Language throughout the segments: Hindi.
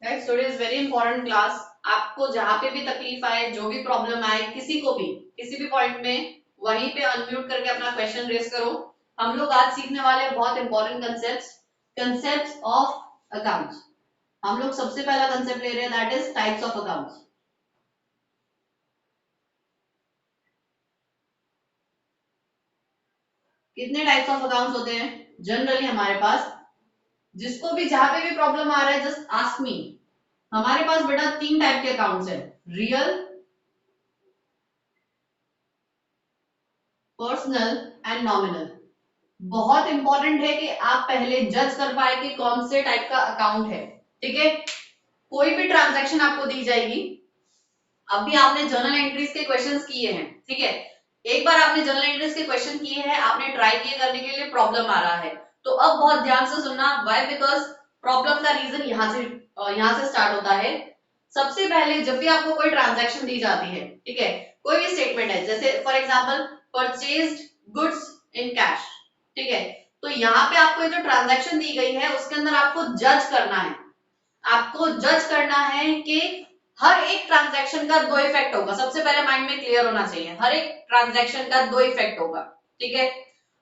Right, today is very important class. आपको जहां पे भी तकलीफ आए, जो भी प्रॉब्लम आए, किसी को भी किसी भी पॉइंट में वहीं पे अनम्यूट करके अपना क्वेश्चन रेज करो। हम लोग आज सीखने वाले हैं बहुत इंपॉर्टेंट कंसेप्ट ऑफ अकाउंट्स। हम लोग सबसे पहला कंसेप्ट ले रहे हैं, that is types of accounts. कितने टाइप्स ऑफ अकाउंट्स होते हैं जनरली हमारे पास? जिसको भी जहां पे भी प्रॉब्लम आ रहा है, जस्ट आस्क मी। हमारे पास बेटा तीन टाइप के अकाउंट्स है, रियल, पर्सनल एंड नॉमिनल। बहुत इंपॉर्टेंट है कि आप पहले जज कर पाए कि कौन से टाइप का अकाउंट है। ठीक है, कोई भी ट्रांजैक्शन आपको दी जाएगी। अभी आपने जर्नल एंट्रीज के क्वेश्चंस किए हैं, ठीक है, एक बार आपने जर्नल एंट्रीज के क्वेश्चन किए हैं, आपने ट्राई किए करने के लिए, प्रॉब्लम आ रहा है, तो अब बहुत ध्यान से सुनना। व्हाई? बिकॉज प्रॉब्लम का रीजन यहाँ से स्टार्ट होता है। सबसे पहले जब भी आपको कोई ट्रांजैक्शन दी जाती है, ठीक है, कोई भी स्टेटमेंट है, जैसे for example purchased goods in cash, ठीक है, तो यहाँ पे आपको जो ट्रांजैक्शन दी गई है उसके अंदर आपको जज करना है। आपको जज करना है कि हर एक ट्रांजैक्शन का दो इफेक्ट होगा। सबसे पहले माइंड में क्लियर होना चाहिए, हर एक ट्रांजैक्शन का दो इफेक्ट होगा। ठीक है,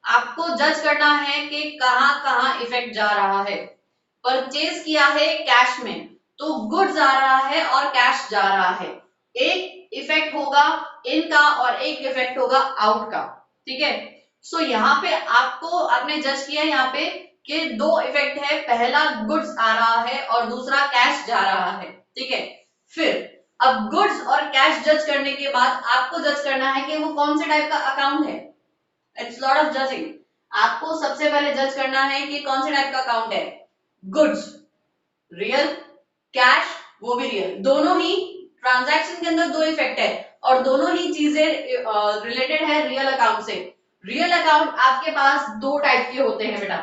आपको जज करना है कि कहां कहां इफेक्ट जा रहा है। परचेज किया है कैश में, तो गुड्स आ रहा है और कैश जा रहा है। एक इफेक्ट होगा इन का और एक इफेक्ट होगा आउट का। ठीक है, सो यहाँ पे आपने जज किया यहाँ पे कि दो इफेक्ट है, पहला गुड्स आ रहा है और दूसरा कैश जा रहा है। ठीक है, फिर अब गुड्स और कैश जज करने के बाद आपको जज करना है कि वो कौन से टाइप का अकाउंट है। It's lot of judging. आपको सबसे पहले जज करना है कि कौन से टाइप का अकाउंट है। गुड्स रियल, कैश वो भी रियल, दोनों ही ट्रांजैक्शन के अंदर दो इफेक्ट है और दोनों ही चीजें रिलेटेड है रियल अकाउंट से। रियल अकाउंट आपके पास दो टाइप के होते हैं बेटा।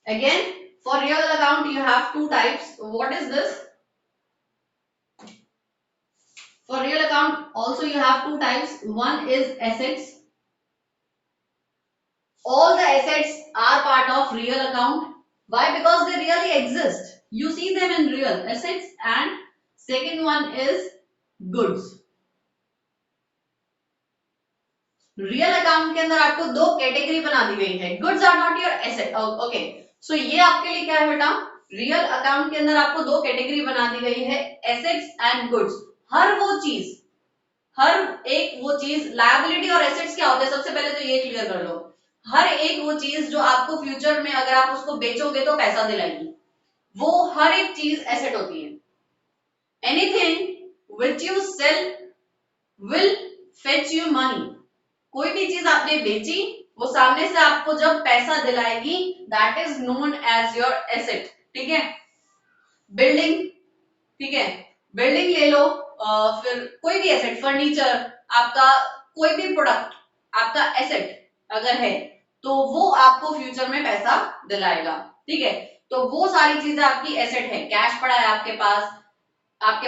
Again, for real account you have two types. What is this? For real account also you have two types. One is assets. All the assets are part of real account. Why? Because they really exist. You see them in real assets. And second one is goods. Real account के अंदर आपको दो कैटेगरी बना दी गई है। Goods are not your asset. Okay, so ये आपके लिए क्या है बेटा? रियल अकाउंट के अंदर आपको दो कैटेगरी बना दी गई है, एसेट्स एंड गुड्स। हर एक वो चीज, लायबिलिटी और एसेट्स क्या होते हैं सबसे पहले तो ये क्लियर कर लो। हर एक वो चीज जो आपको फ्यूचर में अगर आप उसको बेचोगे तो पैसा दिलाएगी, वो हर एक चीज एसेट होती है। Anything which you sell will fetch you money. कोई भी चीज आपने बेची, वो सामने से आपको जब पैसा दिलाएगी, that is known as your asset. ठीक है, बिल्डिंग, ठीक है, बिल्डिंग ले लो, फिर कोई भी एसेट, फर्नीचर, आपका कोई भी प्रोडक्ट आपका एसेट अगर है तो वो आपको फ्यूचर में पैसा दिलाएगा। ठीक है, तो वो सारी चीजें आपकी एसेट है। कैश पड़ा है आपके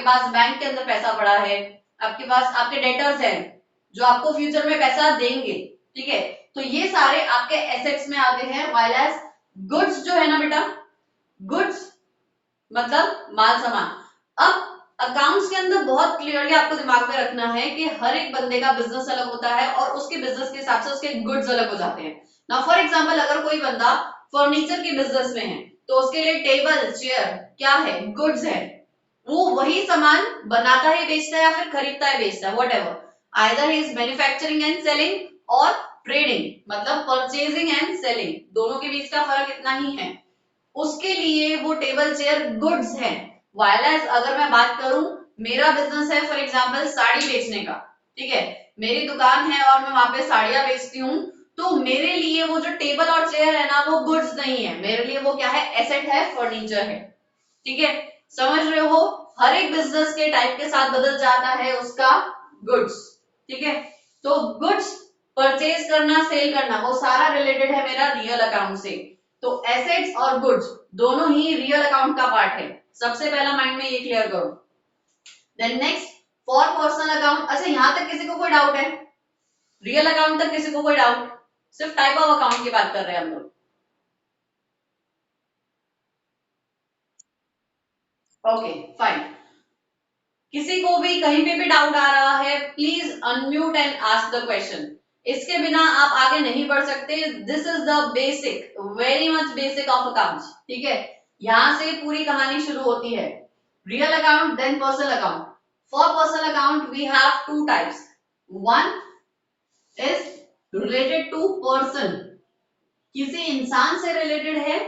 पास बैंक के अंदर पैसा पड़ा है, आपके पास आपके डेटर्स हैं जो आपको फ्यूचर में पैसा देंगे। ठीक है, तो ये सारे आपके एसेट्स में आते हैं। वाइल एज गुड्स जो है ना बेटा, गुड्स मतलब माल सामान। अब अकाउंट्स के अंदर बहुत क्लियरली आपको दिमाग में रखना है कि हर एक बंदे का बिजनेस अलग होता है और उसके बिजनेस के हिसाब से उसके गुड्स अलग हो जाते हैं। नाउ फॉर एग्जांपल, अगर कोई बंदा फर्नीचर के बिजनेस में है तो उसके लिए टेबल चेयर क्या है? गुड्स है। वो वही सामान बनाता है बेचता है या फिर खरीदता है बेचता है, what ever, either he is manufacturing and selling और ट्रेडिंग मतलब परचेजिंग एंड सेलिंग, दोनों के बीच का फर्क इतना ही है। उसके लिए वो टेबल चेयर गुड्स है। वायरलेस अगर मैं बात करूं, मेरा बिजनेस है फॉर एग्जांपल साड़ी बेचने का, ठीक है, मेरी दुकान है और मैं वहां पे साड़ियां बेचती हूँ, तो मेरे लिए वो जो टेबल और चेयर है ना, वो गुड्स नहीं है, मेरे लिए वो क्या है? एसेट है, फर्नीचर है। ठीक है, समझ रहे हो? हर एक बिजनेस के टाइप के साथ बदल जाता है उसका गुड्स। ठीक है, तो गुड्स परचेज करना, सेल करना, वो सारा रिलेटेड है मेरा रियल अकाउंट से। तो एसेट्स और गुड्स दोनों ही रियल अकाउंट का पार्ट है। सबसे पहला माइंड में ये क्लियर करो। Then next, for personal account. अच्छा, यहां तक किसी को कोई डाउट है? रियल अकाउंट तक किसी को कोई डाउट? सिर्फ टाइप ऑफ अकाउंट की बात कर रहे हैं हम लोग। Okay fine. किसी को भी कहीं पे भी डाउट आ रहा है, please unmute and ask the question. इसके बिना आप आगे नहीं बढ़ सकते। This is the basic, very much basic of accounts, ठीक है। यहां से पूरी कहानी शुरू होती है। Real account then personal account. For personal account we have two types. One is related to person, किसी इंसान से रिलेटेड है।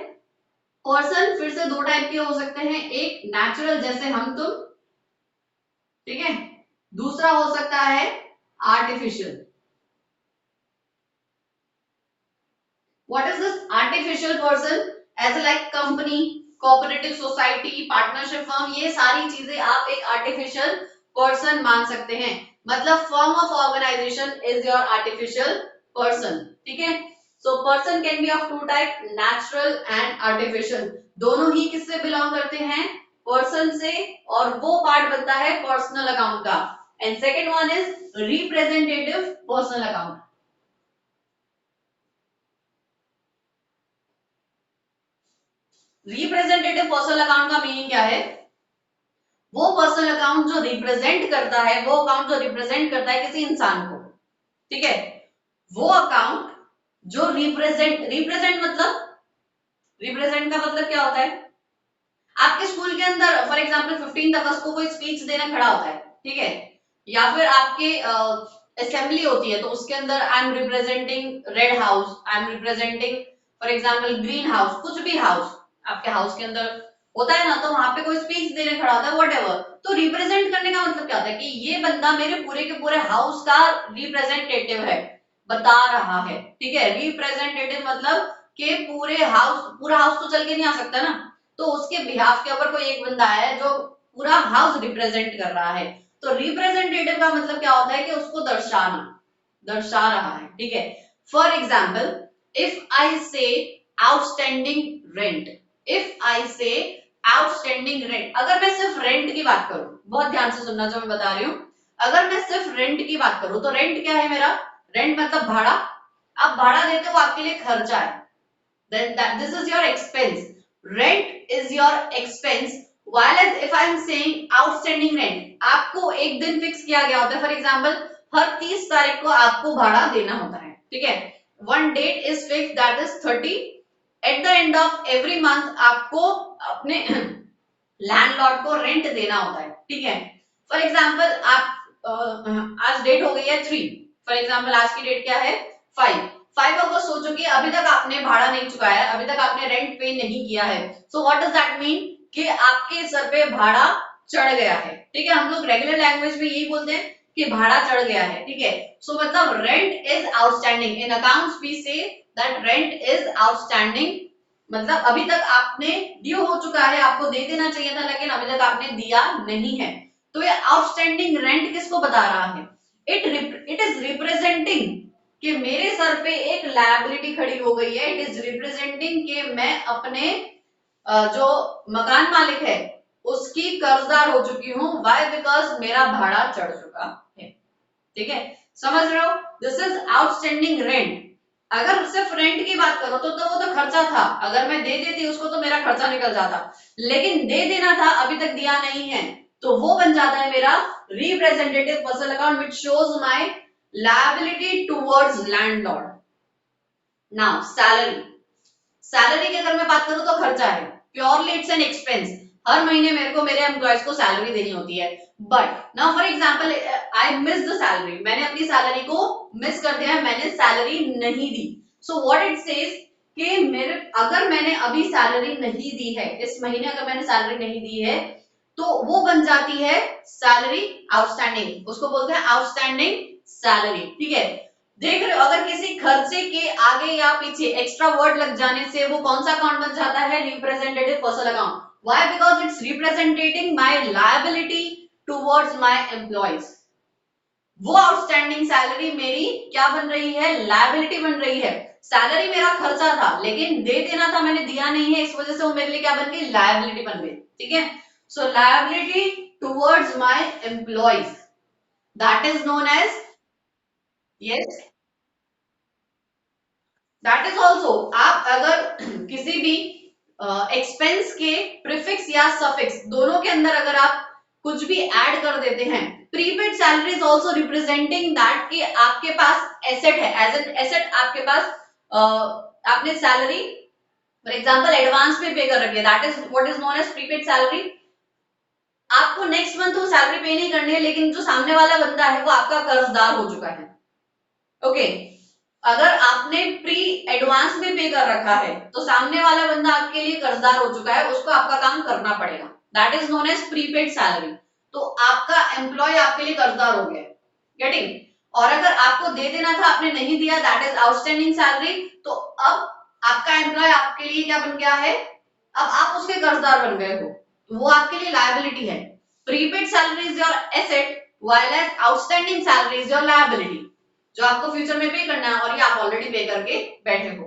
पर्सन फिर से दो टाइप के हो सकते हैं, एक नेचुरल जैसे हम तुम, ठीक है। दूसरा हो सकता है artificial. What is this artificial person? As like company, cooperative society, partnership firm, ये सारी चीजें आप एक आर्टिफिशियल पर्सन मान सकते हैं। मतलब form of organisation is your artificial person, ठीक है। So person can be of two type, natural and artificial. दोनों ही किससे बिलोंग करते हैं? पर्सन से, और वो पार्ट बनता है पर्सनल अकाउंट का। And second one is representative personal account. Representative personal account का मीनिंग क्या है? वो पर्सनल अकाउंट जो रिप्रेजेंट करता है, वो अकाउंट जो रिप्रेजेंट करता है किसी इंसान को, ठीक है। वो अकाउंट जो रिप्रेजेंट, रिप्रेजेंट मतलब, रिप्रेजेंट का मतलब क्या होता है? आपके स्कूल के अंदर फॉर एग्जांपल 15 अगस्त को कोई स्पीच देने खड़ा होता है, ठीक है। या फिर आपके असेंबली होती है तो उसके अंदर I am representing red house, I am representing for example green house, कुछ भी हाउस आपके हाउस के अंदर होता है ना, तो वहां पे कोई स्पीच देने खड़ा होता है व्हाटएवर। तो रिप्रेजेंट करने का मतलब क्या होता है कि ये बंदा मेरे पूरे के पूरे हाउस का रिप्रेजेंटेटिव है, बता रहा है, ठीक है। रिप्रेजेंटेटिव मतलब कि पूरे हाउस, पूरा हाउस तो चल के नहीं आ सकता ना, तो उसके बिहाफ के ऊपर कोई एक बंदा है जो पूरा हाउस रिप्रेजेंट कर रहा है। तो रिप्रेजेंटेटिव का मतलब क्या होता है कि उसको दर्शाना, दर्शा रहा है, ठीक है। फॉर एग्जाम्पल इफ आई से आउटस्टैंडिंग रेंट, इफ आई से आउटस्टैंडिंग रेंट, अगर मैं सिर्फ रेंट की बात करूं, बहुत ध्यान से सुनना जो मैं बता रही हूं। अगर मैं सिर्फ रेंट की बात करूं तो रेंट क्या है मेरा? रेंट मतलब भाड़ा। आप भाड़ा देते हो, आपके लिए खर्चा है, then this is your expense. Rent is your expense. While as if I am saying outstanding rent, आपको एक दिन फिक्स किया गया होता है, फॉर एग्जाम्पल हर 30 तारीख को आपको भाड़ा देना होता है, ठीक है। One date is fix that is 30। At the end of every month आपको अपने लैंडलॉर्ड को रेंट देना होता है, ठीक है। फॉर एग्जाम्पल आप आज डेट हो गई है 3, फॉर एग्जाम्पल आज की डेट क्या है? 5। 5 अगस्त हो चुकी है, अभी तक आपने भाड़ा नहीं चुकाया है, अभी तक आपने रेंट पे नहीं किया है। So what does that mean कि आपके सर पे भाड़ा चढ़ गया है, ठीक है। हम लोग रेगुलर लैंग्वेज में यही बोलते हैं कि भाड़ा चढ़ गया है, ठीक है। सो मतलब rent is outstanding. In accounts we say that rent is outstanding, मतलब अभी तक आपने ड्यू हो चुका है, आपको दे देना चाहिए था लेकिन अभी तक आपने दिया नहीं है। तो ये आउटस्टैंडिंग रेंट किसको बता रहा है? इट इज रिप्रेजेंटिंग कि मेरे सर पे एक लायबिलिटी खड़ी हो गई है। इट इज रिप्रेजेंटिंग कि मैं अपने जो मकान मालिक है उसकी कर्जदार हो चुकी हूँ। व्हाई? बिकॉज मेरा भाड़ा चढ़ चुका है, ठीक है। समझ रहे हो? This is outstanding rent. अगर सिर्फ रेंट की बात करो तो वो तो खर्चा था, अगर मैं दे देती उसको तो मेरा खर्चा निकल जाता, लेकिन दे देना था, अभी तक दिया नहीं है, तो वो बन जाता है मेरा representative personal account which shows my liability towards landlord. Now salary, salary की अगर मैं बात करूं तो खर्चा है, प्योरली इट्स एन एक्सपेंस। हर महीने मेरे को मेरे एम्प्लॉयज को सैलरी देनी होती है। But now for example I miss the salary, मैंने अपनी सैलरी को मिस कर दिया, मैंने सैलरी नहीं दी। सो व्हाट इट सेज कि मेरे, अगर मैंने अभी सैलरी नहीं दी है, इस महीने अगर मैंने सैलरी नहीं दी है, तो वो बन जाती है सैलरी आउटस्टैंडिंग, उसको बोलते हैं आउटस्टैंडिंग सैलरी, ठीक है। देख रहे हो, अगर किसी खर्चे के आगे या पीछे एक्स्ट्रा वर्ड लग जाने से वो कौन सा अकाउंट बन जाता है? Representative personal account. Why? Because it's representing my liability towards my employees. वो आउटस्टैंडिंग सैलरी मेरी क्या बन रही है? लायबिलिटी बन रही है। सैलरी मेरा खर्चा था लेकिन दे देना था, मैंने दिया नहीं है, इस वजह से वो मेरे लिए क्या बन गई? लायबिलिटी बन गई, ठीक है। So liability towards my employees, that is known as, yes, that is also. आप अगर किसी भी एक्सपेंस के प्रीफिक्स या सफिक्स दोनों के अंदर अगर आप कुछ भी ऐड कर देते हैं, prepaid salary is also representing that कि आपके पास एसेट है, एज एन एसेट आपके पास आपने सैलरी फॉर एग्जांपल एडवांस में पे कर रखी है, that is what is known as prepaid salary. आपको नेक्स्ट मंथ वो सैलरी पे नहीं करनी है, लेकिन जो सामने वाला बंदा है वो आपका कर्जदार हो चुका है। ओके, अगर आपने प्री एडवांस में पे कर रखा है तो सामने वाला बंदा आपके लिए कर्जदार हो चुका है, उसको आपका काम करना पड़ेगा, that is known as prepaid salary. तो आपका एम्प्लॉय आपके लिए कर्जदार हो गया, गेटिंग। और अगर आपको दे देना था आपने नहीं दिया, दैट इज आउटस्टैंडिंग सैलरी। तो अब आपका एम्प्लॉय आपके लिए क्या बन गया है, अब आप उसके कर्जदार बन गए हो, तो वो आपके लिए लायबिलिटी है। Prepaid salary is your asset while as outstanding salary is your liability, जो आपको फ्यूचर में पे करना है और ये आप ऑलरेडी पे करके बैठे हो।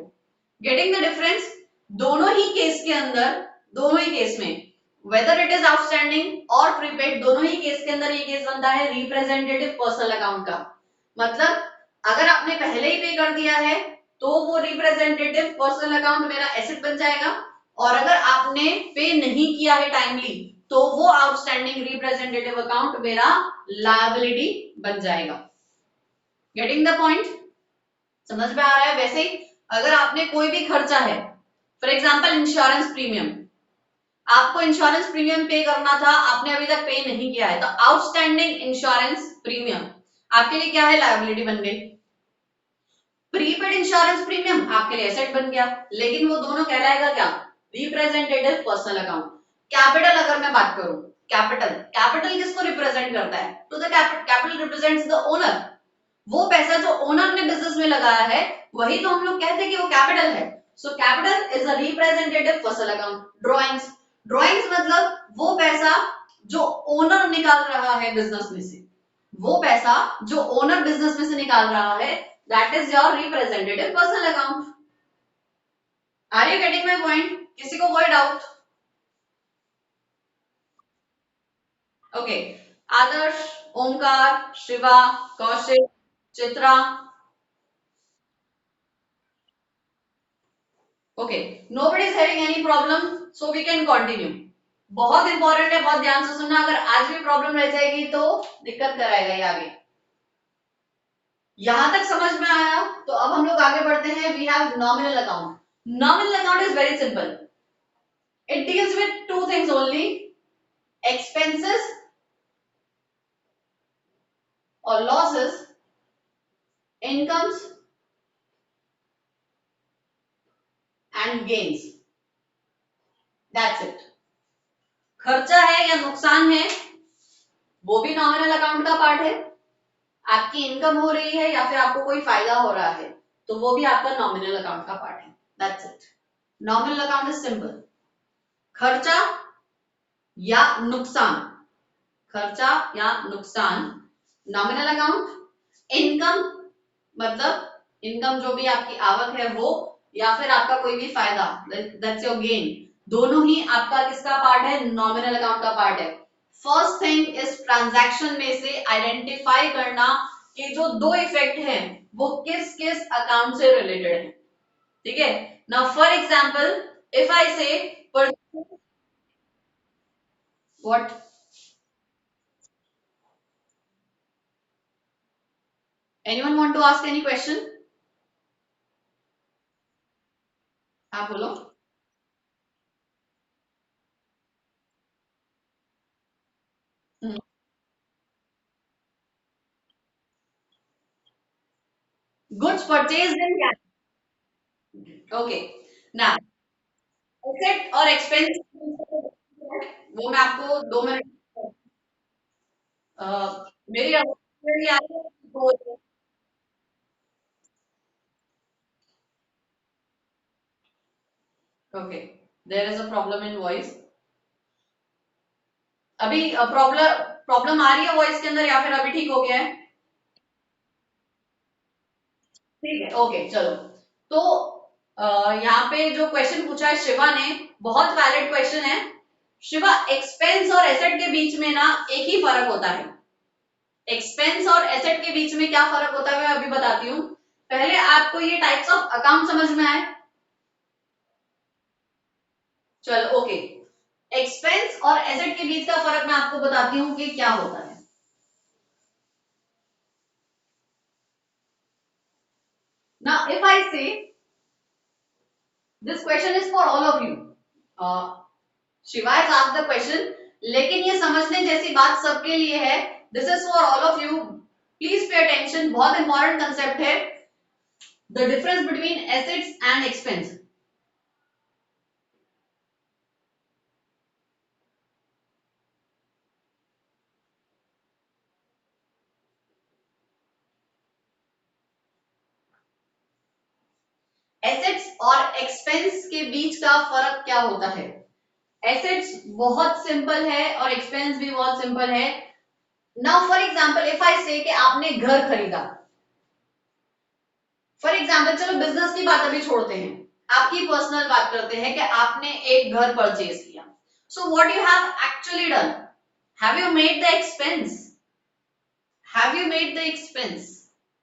Getting the difference? दोनों ही केस के अंदर, दोनों ही केस में वेदर इट इज आउटस्टैंडिंग और प्रीपेड, दोनों ही केस के अंदर ये केस बनता है रिप्रेजेंटेटिव पर्सनल अकाउंट का। मतलब अगर आपने पहले ही पे कर दिया है तो वो रिप्रेजेंटेटिव पर्सनल अकाउंट मेरा एसेट बन जाएगा, और अगर आपने पे नहीं किया है टाइमली तो वो आउटस्टैंडिंग रिप्रेजेंटेटिव अकाउंट मेरा लायबिलिटी बन जाएगा। Getting the point? समझ में आ रहा है? वैसे ही अगर आपने कोई भी खर्चा है, फॉर एग्जांपल इंश्योरेंस प्रीमियम, आपको इंश्योरेंस प्रीमियम पे करना था, आपने अभी तक पे नहीं किया है, तो आउटस्टैंडिंग इंश्योरेंस प्रीमियम आपके लिए क्या है, लायबिलिटी बन गई। प्रीपेड इंश्योरेंस प्रीमियम आपके लिए एसेट बन गया, लेकिन वो दोनों कहलाएगा क्या, रिप्रेजेंटेटिव पर्सनल अकाउंट। कैपिटल अगर मैं बात करूं, कैपिटल, कैपिटल किसको रिप्रेजेंट करता है, to the capital represents the owner. वो पैसा जो ओनर ने बिजनेस में लगाया है वही तो हम लोग कहते हैं कि वो कैपिटल है। So capital is a representative personal account. Drawings, drawings मतलब वो पैसा जो ओनर निकाल रहा है बिजनेस में से, वो पैसा जो ओनर बिजनेस में से निकाल रहा है, that is your representative personal account. Are you getting my point? किसी को कोई doubt? Okay, Adarsh, Omkar, Shiva, Kaushik, Chitra. Okay, nobody is having any problem, so we can continue. बहुत इंपॉर्टेंट है, बहुत ध्यान से सुनना, अगर आज भी प्रॉब्लम रह जाएगी तो दिक्कत कराएगा ये आगे। यहां तक समझ में आया? तो अब हम लोग आगे बढ़ते हैं। We have nominal account. Nominal account is very simple, it deals with two things only, expenses और losses, incomes and gains, that's it. खर्चा है या नुकसान है वो भी नॉमिनल अकाउंट का पार्ट है, आपकी इनकम हो रही है या फिर आपको कोई फायदा हो रहा है तो वो भी आपका नॉमिनल अकाउंट का पार्ट है, that's it. Nominal account is simple, खर्चा या नुकसान, खर्चा या नुकसान नॉमिनल अकाउंट, इनकम मतलब इनकम जो भी आपकी आवक है वो, या फिर आपका कोई भी फायदा, दैट्स योर गेन, दोनों ही आपका किसका पार्ट है, नॉमिनल अकाउंट का पार्ट है। फर्स्ट थिंग इस ट्रांजैक्शन में से आइडेंटिफाई करना कि जो दो इफेक्ट हैं वो किस किस अकाउंट से रिलेटेड है, ठीक है। Now for example if I say what, anyone want to ask any question? हाँ बोलो। Goods purchased in cash, okay. Now asset और एक्सपेंस, वो मैं आपको 2 मिनट, मेरी आवाज clearly आ रही है? Okay, there is a problem in voice. अभी प्रॉब्लम प्रॉब्लम आ रही है वॉइस के अंदर या फिर अभी ठीक हो गया है? ठीक है, ओके चलो। तो यहाँ पे जो क्वेश्चन पूछा है शिवा ने, बहुत वैलिड क्वेश्चन है। शिवा, एक्सपेंस और एसेट के बीच में ना एक ही फर्क होता है। एक्सपेंस और एसेट के बीच में क्या फर्क होता है मैं अभी बताती हूँ। पहले आपको ये टाइप्स ऑफ अकाउंट समझ में आए। चलो ओके, एक्सपेंस और एसेट के बीच का फर्क मैं आपको बताती हूँ कि क्या होता है। नाउ इफ आई से this question is for all of you, Shiva has asked the question, लेकिन ये समझने जैसी बात सबके लिए है। This is for all of you, please pay attention, बहुत इंपॉर्टेंट कंसेप्ट है, the difference between assets and expense. Assets और एक्सपेंस के बीच का फर्क क्या होता है? एसेट्स बहुत सिंपल है और एक्सपेंस भी बहुत सिंपल है। Now for example if I से कि आपने घर खरीदा, फॉर एग्जांपल चलो बिजनेस की बात अभी छोड़ते हैं, आपकी पर्सनल बात करते हैं कि आपने एक घर परचेज किया। So what you have actually done, have you made the expense, have you made the expense?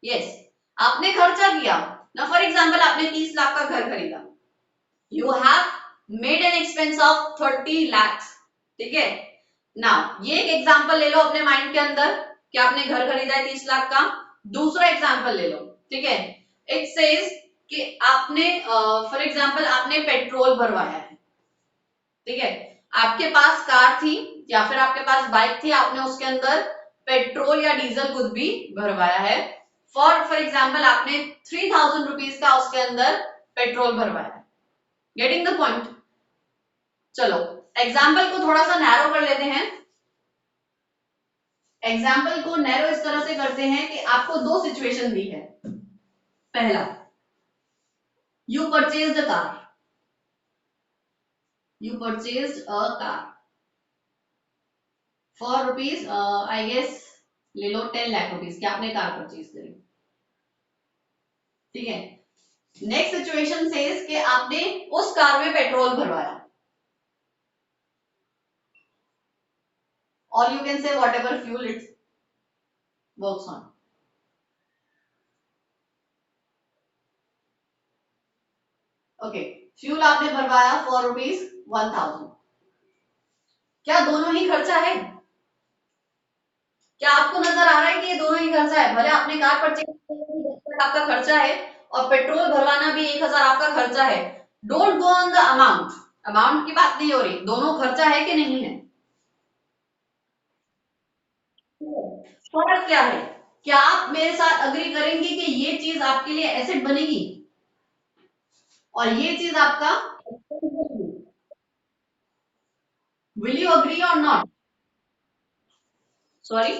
Yes, आपने खर्चा किया ना। फॉर एग्जांपल आपने 30 लाख का घर खरीदा, you have made an expense of 30 lakhs, ठीक है। नाउ ये एक एग्जांपल ले लो अपने माइंड के अंदर कि आपने घर खरीदा है 30 लाख का। दूसरा एग्जांपल ले लो, ठीक है, इट सेज कि आपने फॉर एग्जांपल आपने पेट्रोल भरवाया है, ठीक है, आपके पास कार थी या फिर आपके पास बाइक थी, आपने उसके अंदर पेट्रोल या डीजल कुछ भी भरवाया है। फॉर एग्जांपल आपने 3000 रुपीज का उसके अंदर पेट्रोल भरवाया है। Getting the point? चलो एग्जाम्पल को थोड़ा सा नैरो कर लेते हैं। एग्जाम्पल को नैरो इस तरह से करते हैं कि आपको दो सिचुएशन दी है। पहला, you purchase the car, you purchase a car for rupees I guess ले लो 10 लाख रुपीज की आपने कार परचेज करी, ठीक है। नेक्स्ट सिचुएशन सेज कि आपने उस कार में पेट्रोल भरवाया, और you can say what ever fuel it works on. Okay, fuel आपने भरवाया फॉर रुपीज 1000, क्या दोनों ही खर्चा है? क्या आपको नजर आ रहा है कि ये दोनों ही खर्चा है? भले आपने कार परचेज आपका खर्चा है और पेट्रोल भरवाना भी 1000 आपका खर्चा है। Don't go on the amount, amount की बात नहीं हो रही, दोनों खर्चा है कि नहीं है। फर्क क्या है? क्या आप मेरे साथ अग्री करेंगे कि ये चीज आपके लिए एसेट बनेगी और ये चीज आपका, will you agree or not? Sorry,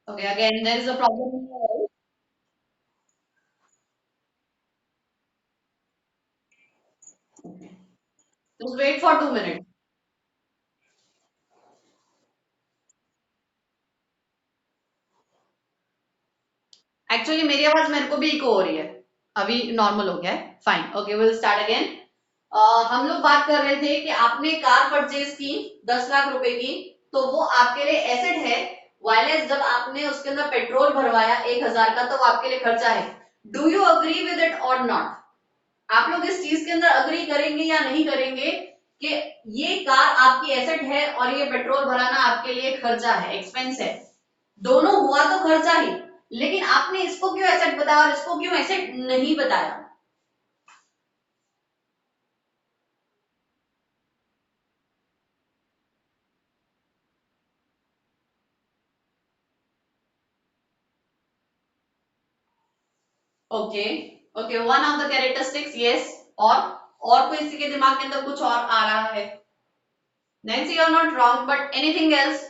okay again there is a problem, just wait for 2 minute. Actually मेरी आवाज मेरे को भी इको हो रही है, अभी नॉर्मल हो गया है, fine, okay will start again. हम लोग बात कर रहे थे कि आपने कार परचेज की 10 लाख रुपए की, तो वो आपके लिए एसेट है, वायलेस जब आपने उसके अंदर पेट्रोल भरवाया 1000 का तो वो आपके लिए खर्चा है। Do you agree with it और नॉट? आप लोग इस चीज के अंदर अग्री करेंगे या नहीं करेंगे कि ये कार आपकी एसेट है और ये पेट्रोल भराना आपके लिए खर्चा है, एक्सपेंस है। दोनों हुआ तो खर्चा ही, लेकिन आपने इसको क्यों एसेट बताया और इसको क्यों एसेट नहीं बताया? Okay, okay, one of the characteristics, yes. और कोई किसी के दिमाग के अंदर कुछ और आ रहा है? Nancy you are not wrong, but anything else?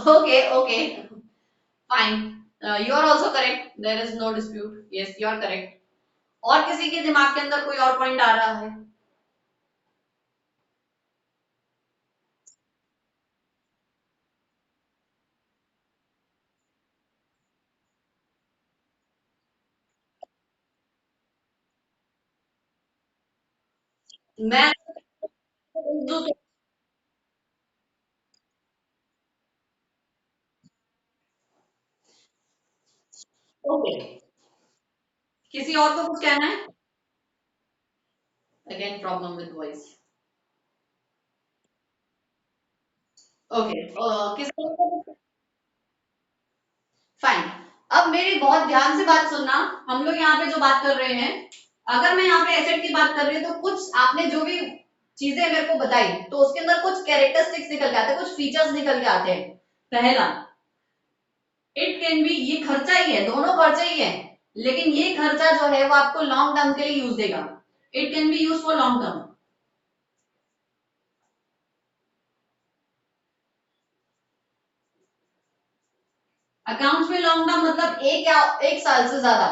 Okay, okay, fine, you are also correct, there is no dispute, yes you are correct. और किसी के दिमाग के अंदर कोई और पॉइंट आ रहा है? मैं ओके, किसी और को कुछ कहना है? Again problem with voice. Okay, किसी और को? फाइन। अब मेरी बहुत ध्यान से बात सुनना। हम लोग यहाँ पे जो बात कर रहे हैं, अगर मैं यहाँ पे एसेट की बात कर रही हूँ तो कुछ आपने जो भी चीजें मेरे को बताई तो उसके अंदर कुछ कैरेक्टरिस्टिक्स निकल के आते हैं, कुछ फीचर्स निकल के आते हैं। पहला, इट कैन बी, ये खर्चा ही है, दोनों खर्चे ही है, लेकिन ये खर्चा जो है वो आपको लॉन्ग टर्म के लिए यूज देगा। It can be use for long term. Accounts में लॉन्ग टर्म मतलब एक या एक साल से ज्यादा,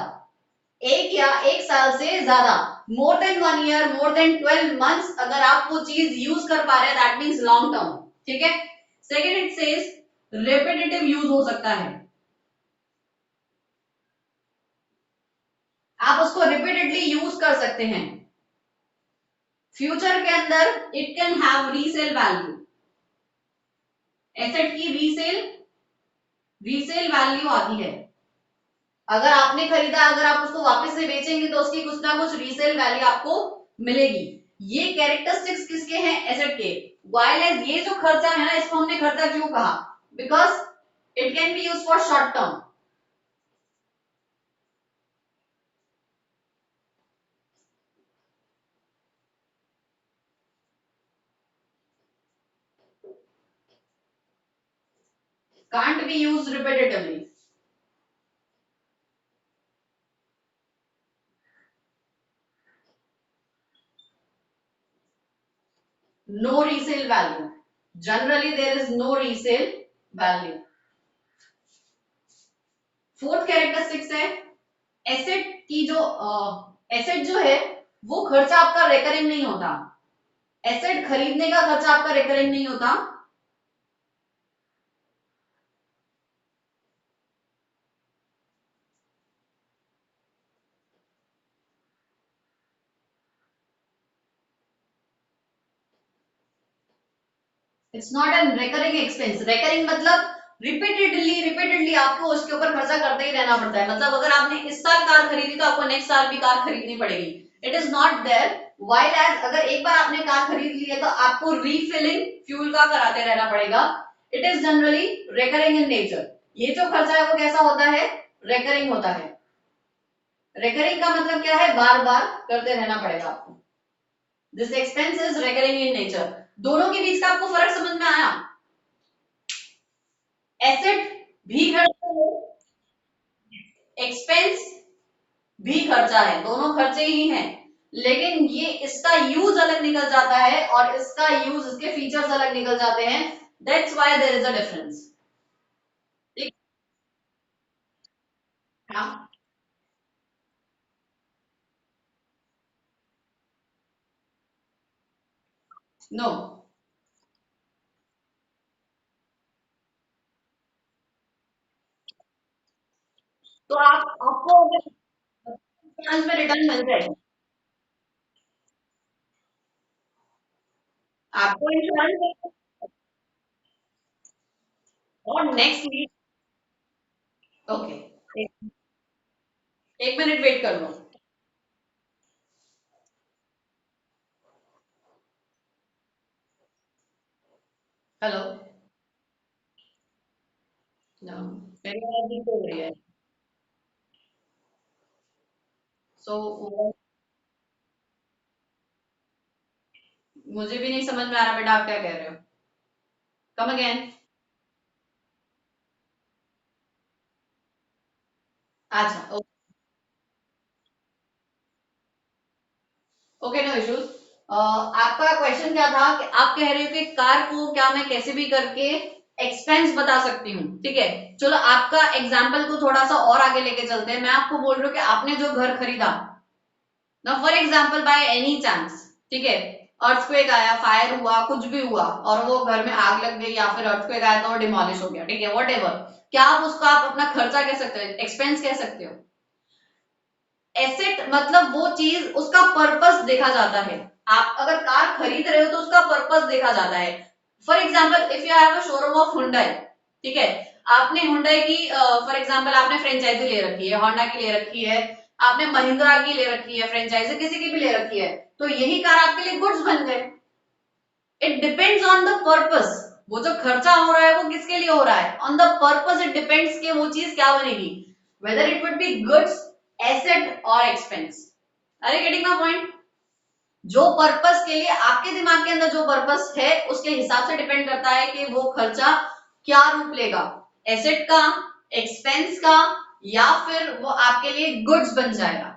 एक या एक साल से ज्यादा, more than 1 year, more than 12 months, अगर आप वो चीज यूज कर पा रहे हैं दैट मीन्स लॉन्ग टर्म। ठीक है। Second, it says repetitive use हो सकता है, आप उसको रिपीटेडली यूज कर सकते हैं। फ्यूचर के अंदर it can have resale value, asset की रीसेल, रीसेल वैल्यू आती है। अगर आपने खरीदा, अगर आप उसको वापस से बेचेंगे तो उसकी कुछ ना कुछ रीसेल वैल्यू आपको मिलेगी। ये कैरेक्टरिस्टिक्स किसके हैं? एसेट के। वाइल एज ये जो खर्चा है ना, इसको हमने खर्चा क्यों कहा? Because it can be use for short term. Can't be use repetitively. No resale value, generally there is no resale value. Fourth characteristics है एसेट की, जो एसेट जो है वो खर्चा आपका रेकरिंग नहीं होता। एसेट खरीदने का खर्चा आपका रेकरिंग नहीं होता। It's not an recurring expense. Recurring मतलब रिपीटेडली रिपीटेडली आपको उसके ऊपर खर्चा करते ही रहना पड़ता है। मतलब अगर आपने इस साल कार खरीदी तो आपको नेक्स्ट साल भी कार खरीदनी पड़ेगी। It is not there. While as अगर एक बार आपने कार खरीद ली है तो आपको रीफिलिंग फ्यूल का कराते रहना पड़ेगा। It is generally recurring in nature. ये जो खर्चा है वो कैसा होता है? रेकरिंग होता है। रेकरिंग का मतलब क्या है? बार बार करते रहना पड़ेगा आपको। This expense is recurring in nature. दोनों के बीच का आपको फर्क समझ में आया? एसेट भी खर्चा है, एक्सपेंस भी खर्चा है, दोनों खर्चे ही हैं, लेकिन ये इसका यूज अलग निकल जाता है और इसका यूज, इसके फीचर्स अलग निकल जाते हैं। That's why there is a difference. ठीक। हाँ। नो। तो आप, आपको इंश्योरेंस में रिटर्न मिल जाए, आपको इंश्योरेंस। और नेक्स्ट वीक, ओके, एक मिनट वेट कर लो। हेलो। नो, मेरी आवाज नहीं हो रही है। सो मुझे भी नहीं समझ में आ रहा बेटा, आप क्या कह रहे हो? Come again. अच्छा, ओके, नो इश्यूज। आपका क्वेश्चन क्या था कि आप कह रहे हो कि कार को क्या मैं कैसे भी करके एक्सपेंस बता सकती हूँ? ठीक है, चलो आपका एग्जाम्पल को थोड़ा सा और आगे लेके चलते हैं। मैं आपको बोल रही हूँ कि आपने जो घर खरीदा ना, for example by any chance, ठीक है, अर्थक्वेक आया, फायर हुआ, कुछ भी हुआ और वो घर में आग लग गई, या फिर अर्थक्वेक आया तो वो डिमोलिश हो गया, ठीक है, वट एवर, क्या आप उसको आप अपना खर्चा कह सकते हो, एक्सपेंस कह सकते हो? एसेट मतलब वो चीज, उसका पर्पस देखा जाता है। आप अगर कार खरीद रहे हो तो उसका पर्पस देखा जाता है। For example if you have a showroom of Hyundai, ठीक है, आपने हुंडई की फॉर एग्जांपल आपने फ्रेंचाइजी ले रखी है, होंडा की ले रखी है, आपने महिंद्रा की ले रखी है फ्रेंचाइजी, किसी की भी ले रखी है, तो यही कार आपके लिए गुड्स बन गए। It depends on the purpose, वो जो खर्चा हो रहा है वो किसके लिए हो रहा है, on the purpose it depends कि वो चीज क्या बनेगी, whether it would be goods, asset और expense. Are you getting my point? जो पर्पस के लिए आपके दिमाग के अंदर जो पर्पस है उसके हिसाब से डिपेंड करता है कि वो खर्चा क्या रूप लेगा, एसेट का, एक्सपेंस का, या फिर वो आपके लिए गुड्स बन जाएगा।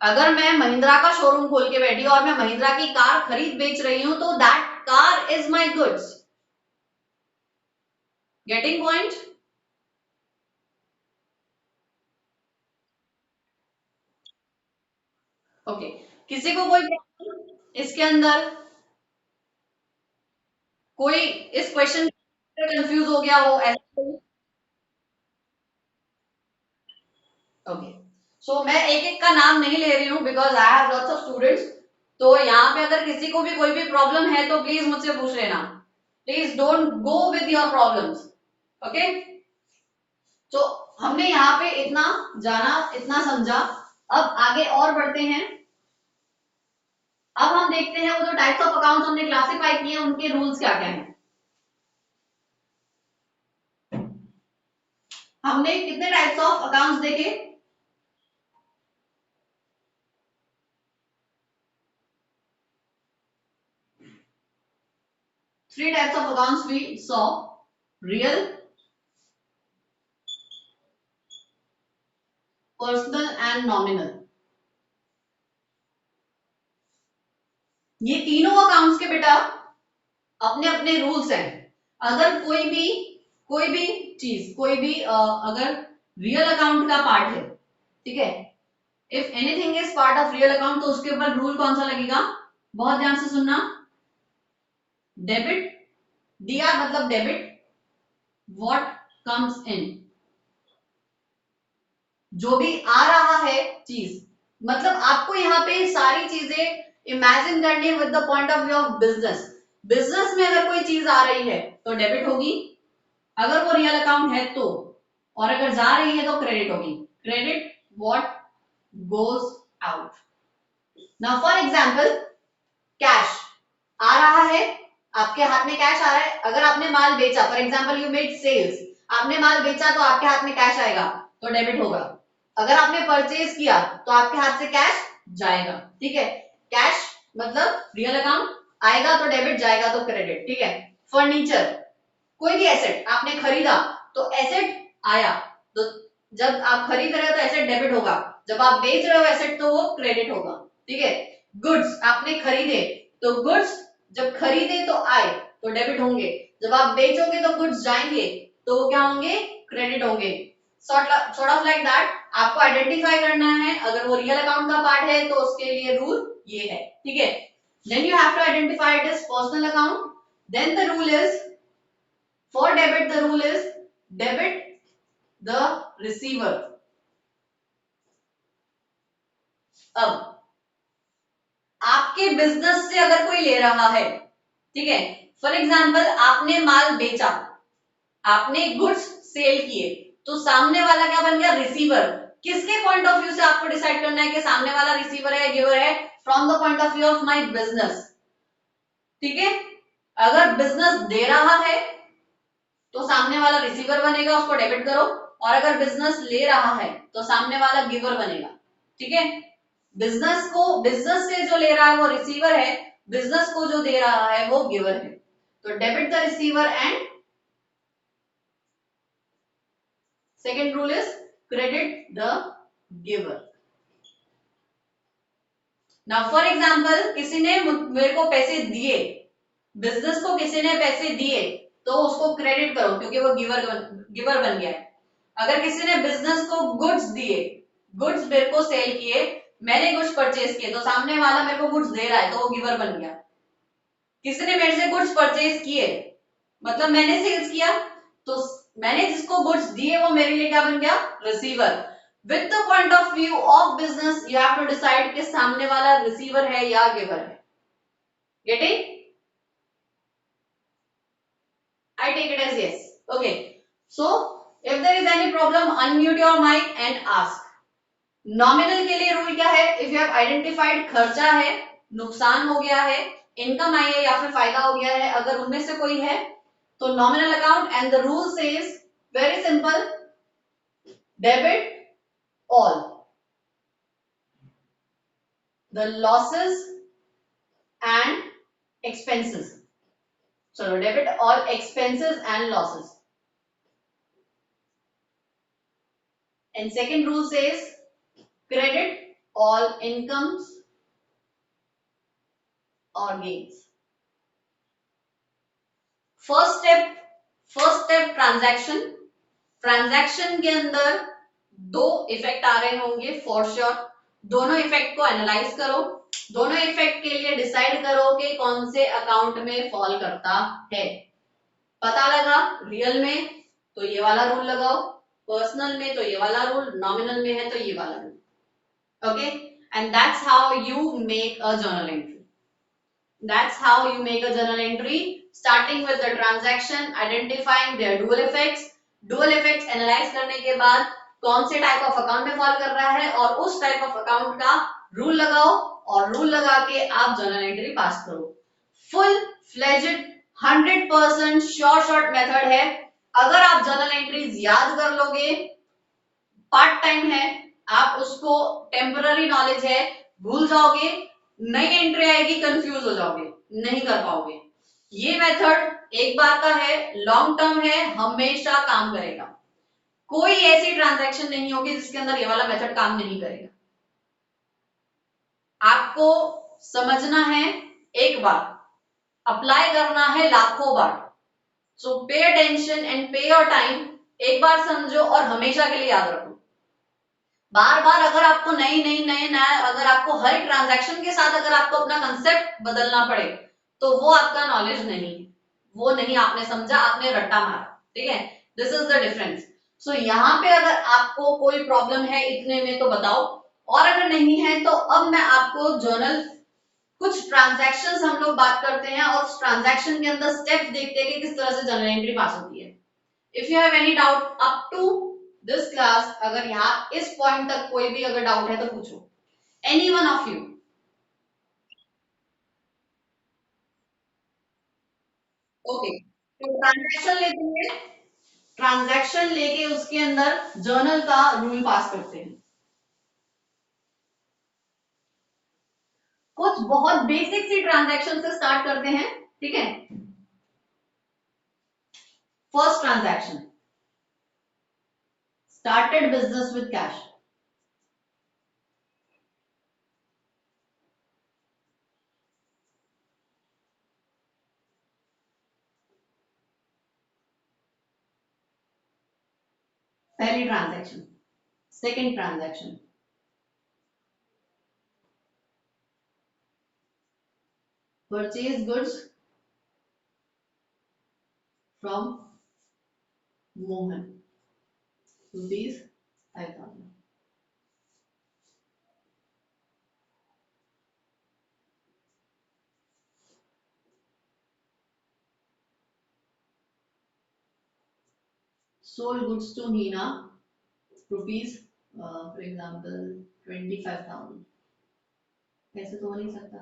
अगर मैं महिंद्रा का शोरूम खोल के बैठी और मैं महिंद्रा की कार खरीद बेच रही हूं तो that car is my goods. Getting point? Okay, किसी को कोई प्रॉब्लम इसके अंदर, कोई इस क्वेश्चन कंफ्यूज हो गया हो ऐसा? ओके, सो मैं एक एक का नाम नहीं ले रही हूँ because I have lots of students, तो यहाँ पे अगर किसी को भी कोई भी प्रॉब्लम है तो प्लीज मुझसे पूछ लेना, please don't go with your problems. Okay, तो हमने यहाँ पे इतना जाना, इतना समझा, अब आगे और बढ़ते हैं। अब हम देखते हैं वो जो टाइप्स ऑफ अकाउंट्स हमने क्लासिफाई किए हैं उनके रूल्स क्या क्या हैं। हमने कितने टाइप्स ऑफ अकाउंट्स देखे? Three types of accounts we saw: real, personal and nominal. ये तीनों अकाउंट्स के बेटा अपने अपने रूल्स हैं। अगर कोई भी चीज, कोई भी अगर रियल अकाउंट का पार्ट है, ठीक है, if anything is part of real account, तो उसके ऊपर रूल कौन सा लगेगा, बहुत ध्यान से सुनना। डेबिट, डीआर मतलब डेबिट, व्हाट कम्स इन, जो भी आ रहा है चीज, मतलब आपको यहाँ पे सारी चीजें इमेजिन करनी with the point of view of business. Business में अगर कोई चीज आ रही है तो डेबिट होगी, अगर वो रियल अकाउंट है तो, और अगर जा रही है तो क्रेडिट होगी। Credit what goes out. Now for example, cash आ रहा है, आपके हाथ में कैश आ रहा है, अगर आपने माल बेचा, for example you made sales, आपने माल बेचा तो आपके हाथ में कैश आएगा तो डेबिट होगा। अगर आपने परचेज किया तो आपके हाथ से कैश जाएगा, ठीक है, कैश मतलब रियल अकाउंट, आएगा तो डेबिट, जाएगा तो क्रेडिट, ठीक है। फर्नीचर, कोई भी एसेट आपने खरीदा तो एसेट आया, तो जब आप खरीद रहे हो तो एसेट डेबिट होगा, जब आप बेच रहे हो एसेट तो वो क्रेडिट होगा, ठीक है। गुड्स आपने खरीदे तो गुड्स जब खरीदे तो आए तो डेबिट होंगे, जब आप बेचोगे तो गुड्स जाएंगे तो वो क्या होंगे, क्रेडिट होंगे। सॉर्ट ऑफ लाइक दैट, आपको आइडेंटिफाई करना है, अगर वो रियल अकाउंट का पार्ट है तो उसके लिए रूल ये है, ठीक है। Then you have to identify it as personal account. Then the rule is, for debit the rule is debit the receiver। अब आपके बिजनेस से अगर कोई ले रहा है, ठीक है, फॉर एग्जांपल आपने माल बेचा, आपने गुड्स सेल किए, तो सामने वाला क्या बन गया, रिसीवर। किसके पॉइंट ऑफ व्यू से आपको डिसाइड करना है कि सामने वाला रिसीवर है या गिवर है, from the point of view of my business, ठीक है। अगर बिजनेस दे रहा है तो सामने वाला रिसीवर बनेगा, उसको डेबिट करो, और अगर बिजनेस ले रहा है तो सामने वाला गिवर बनेगा, ठीक है। बिजनेस को, बिजनेस से जो ले रहा है वो रिसीवर है, बिजनेस को जो दे रहा है वो गिवर है, तो debit the receiver and second rule is credit the giver. Now for example किसी ने मेरे को पैसे दिए, बिजनेस को किसी ने पैसे दिए तो उसको क्रेडिट करो क्योंकि वो गिवर बन गया है। अगर किसी ने बिजनेस को गुड्स दिए, गुड्स मेरे को सेल किए, मैंने गुड्स परचेज किए, तो सामने वाला मेरे को गुड्स दे रहा है तो वो गिवर बन गया। किसी ने मेरे से गुड्स परचेज किए मतलब मैंने सेल्स किया, तो मैंने जिसको गुड्स दिए वो मेरे लिए क्या बन गया, receiver. With the point of view of business you have to decide कि सामने वाला रिसीवर है या गिवर है। Getting? I take it as yes. Okay. So if there is any problem, unmute your mic and ask. Nominal के लिए रूल क्या है? इफ यू हैव आइडेंटिफाइड खर्चा है, नुकसान हो गया है, इनकम आई है या फिर फायदा हो गया है, अगर उनमें से कोई है तो nominal account and the rule says very simple, debit all the losses and expenses. चलो, debit all expenses and losses. And second rule says credit all incomes or gains. First step transaction. Transaction के अंदर दो इफेक्ट आ रहे होंगे फॉर श्योर. दोनों इफेक्ट को एनालाइज करो. दोनों इफेक्ट के लिए डिसाइड करो कि कौन से अकाउंट में फॉल करता है. पता लगा रियल में तो ये वाला रूल लगाओ, पर्सनल में तो ये वाला रूल, नॉमिनल में है तो ये वाला rule. Okay, and that's how you make a journal entry. That's how you make a journal entry, starting with the transaction, identifying their dual effects. Dual effects analyze करने के बाद कौन से टाइप ऑफ अकाउंट में फॉल कर रहा है और उस टाइप ऑफ अकाउंट का रूल लगाओ और रूल लगा के आप जर्नल एंट्री पास करो. Full fledged 100% sure short method है. अगर आप जर्नल एंट्रीज याद कर लोगे, पार्ट टाइम है, आप उसको टेम्पररी नॉलेज है, भूल जाओगे, नई एंट्री आएगी कंफ्यूज हो जाओगे, नहीं कर पाओगे. ये मेथड एक बार का है, लॉन्ग टर्म है, हमेशा काम करेगा. कोई ऐसी ट्रांजैक्शन नहीं होगी जिसके अंदर ये वाला मेथड काम नहीं करेगा. आपको समझना है एक बार, अप्लाई करना है लाखों बार. सो पे अटेंशन एंड पे योर टाइम. एक बार समझो और हमेशा के लिए याद रखो. बार बार अगर आपको नया अगर आपको हर ट्रांजैक्शन के साथ अगर आपको अपना कंसेप्ट बदलना पड़े तो वो आपका नॉलेज नहीं है, वो नहीं आपने समझा, आपने रट्टा मारा. ठीक है, दिस इज द डिफरेंस. सो यहाँ पे अगर आपको कोई प्रॉब्लम है इतने में तो बताओ, और अगर नहीं है तो अब मैं आपको जर्नल, कुछ ट्रांजैक्शंस हम लोग बात करते हैं और उस ट्रांजैक्शन के अंदर स्टेप्स देखते हैं कि किस तरह से जर्नल एंट्री पास होती है. If you have any doubt up to this class, अगर यहाँ इस पॉइंट तक कोई भी अगर डाउट है तो पूछो, any one of you. Okay, तो ट्रांजैक्शन लेके उसके अंदर जर्नल का रूल पास करते हैं. कुछ बहुत बेसिक सी ट्रांजैक्शन से स्टार्ट करते हैं. ठीक है, first transaction, started business with cash. पहली transaction. Second transaction, purchase goods from Mohan, ₹5,000. sold goods to Nina, rupees for example 25,000. ऐसे तो हो नहीं सकता.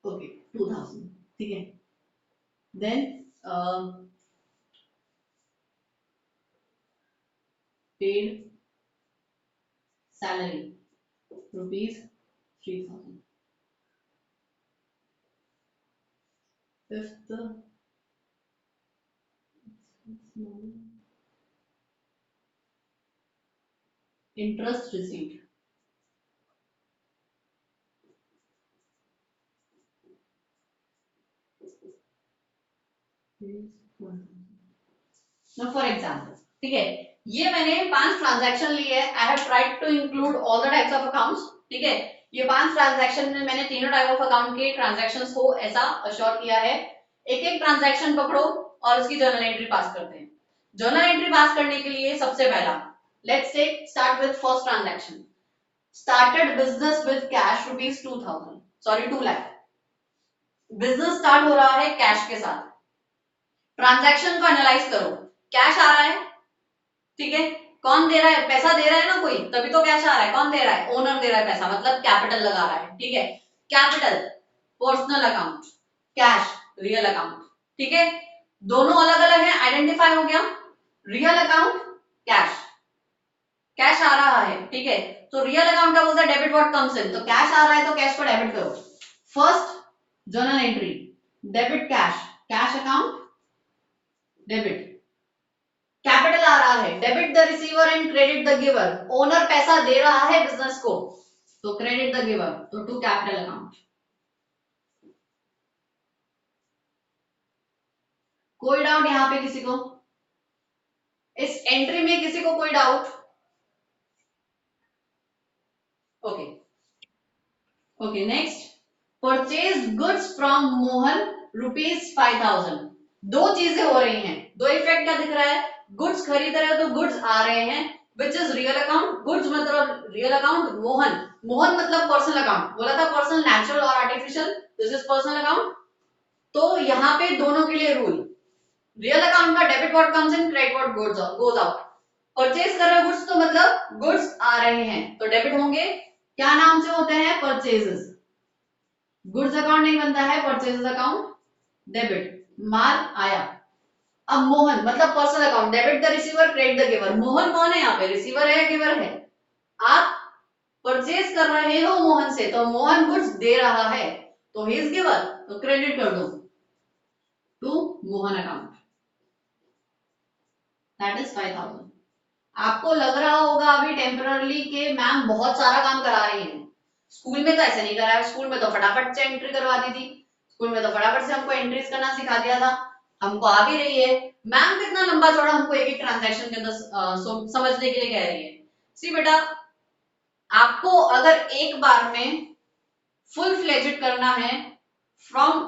ओके, 2,000. ठीक है, then paid salary ₹3,000. Fifth, interest received. Now for example, ठीक है, ये मैंने 5 ट्रांजैक्शन लिए है. I have tried to include all the types of accounts. ठीक है, ये 5 ट्रांजैक्शन में मैंने तीनों टाइप ऑफ अकाउंट के ट्रांजैक्शंस को ऐसा अश्योर किया है. एक एक ट्रांजैक्शन पकड़ो और उसकी जर्नल एंट्री पास करते हैं. जर्नल एंट्री पास करने के लिए सबसे पहला, let's say start with first transaction, started business with cash ₹2,000, sorry 2 lakh. Business start हो रहा है कैश के साथ. ट्रांजैक्शन को एनालाइज करो, कैश आ रहा है, ठीक है, कौन दे रहा है, पैसा दे रहा है ना कोई, तभी तो कैश आ रहा है, कौन दे रहा है, ओनर दे रहा है पैसा, मतलब कैपिटल लगा रहा है, ठीक है, capital personal account, cash real account, ठीक है, दोनों अलग अलग है, आइडेंटिफाई हो गया, रियल अकाउंट कैश, कैश आ रहा है, ठीक है, तो रियल अकाउंट का बोलता है डेबिट व्हाट कम्स इन, तो कैश आ रहा है तो कैश को डेबिट करो, first journal entry debit cash, cash account debit, capital आ रहा है, debit the receiver and credit the giver, owner पैसा दे रहा है बिजनेस को, तो क्रेडिट द गिवर, तो टू कैपिटल अकाउंट। कोई डाउट यहां पे किसी को, इस एंट्री में किसी को कोई doubt? Okay okay, next, purchase goods from Mohan ₹5,000, दो चीजें हो रही हैं, दो इफेक्ट क्या दिख रहा है, गुड्स खरीद रहे हो तो गुड्स आ रहे हैं, which is real account, goods मतलब रियल अकाउंट, मोहन, मोहन मतलब पर्सनल अकाउंट, बोला था पर्सनल नेचुरल और artificial, this is personal account, तो यहाँ पे दोनों के लिए रूल, रियल अकाउंट का debit what comes in, credit what goes out, purchase कर रहे हो गुड्स तो मतलब गुड्स आ रहे हैं तो डेबिट होंगे, क्या नाम से होते हैं, परचेजेस, गुड्स अकाउंट नहीं बनता है, परचेजेस अकाउंट डेबिट, माल आया, अब मोहन मतलब personal account, debit the receiver credit the giver, Mohan कौन है यहाँ पे, रिसीवर है गिवर है, आप परचेज कर रहे हो मोहन से तो मोहन गुड्स दे रहा है तो ही इज गिवर, तो क्रेडिट कर दो to Mohan account, that is 5,000। आपको लग रहा होगा अभी टेम्पररली कि मैम बहुत सारा काम करा रही है, स्कूल में तो ऐसे नहीं कराया, स्कूल में तो फटाफट से एंट्री करवा दी थी, स्कूल में तो फटाफट से हमको एंट्रीज करना सिखा दिया था, हमको आ भी रही है, मैम कितना लंबा चौड़ा हमको एक एक ट्रांजैक्शन के अंदर समझने के लिए कह रही है। सी बेटा, आपको अगर एक बार में फुल फ्लेजेड करना है फ्रॉम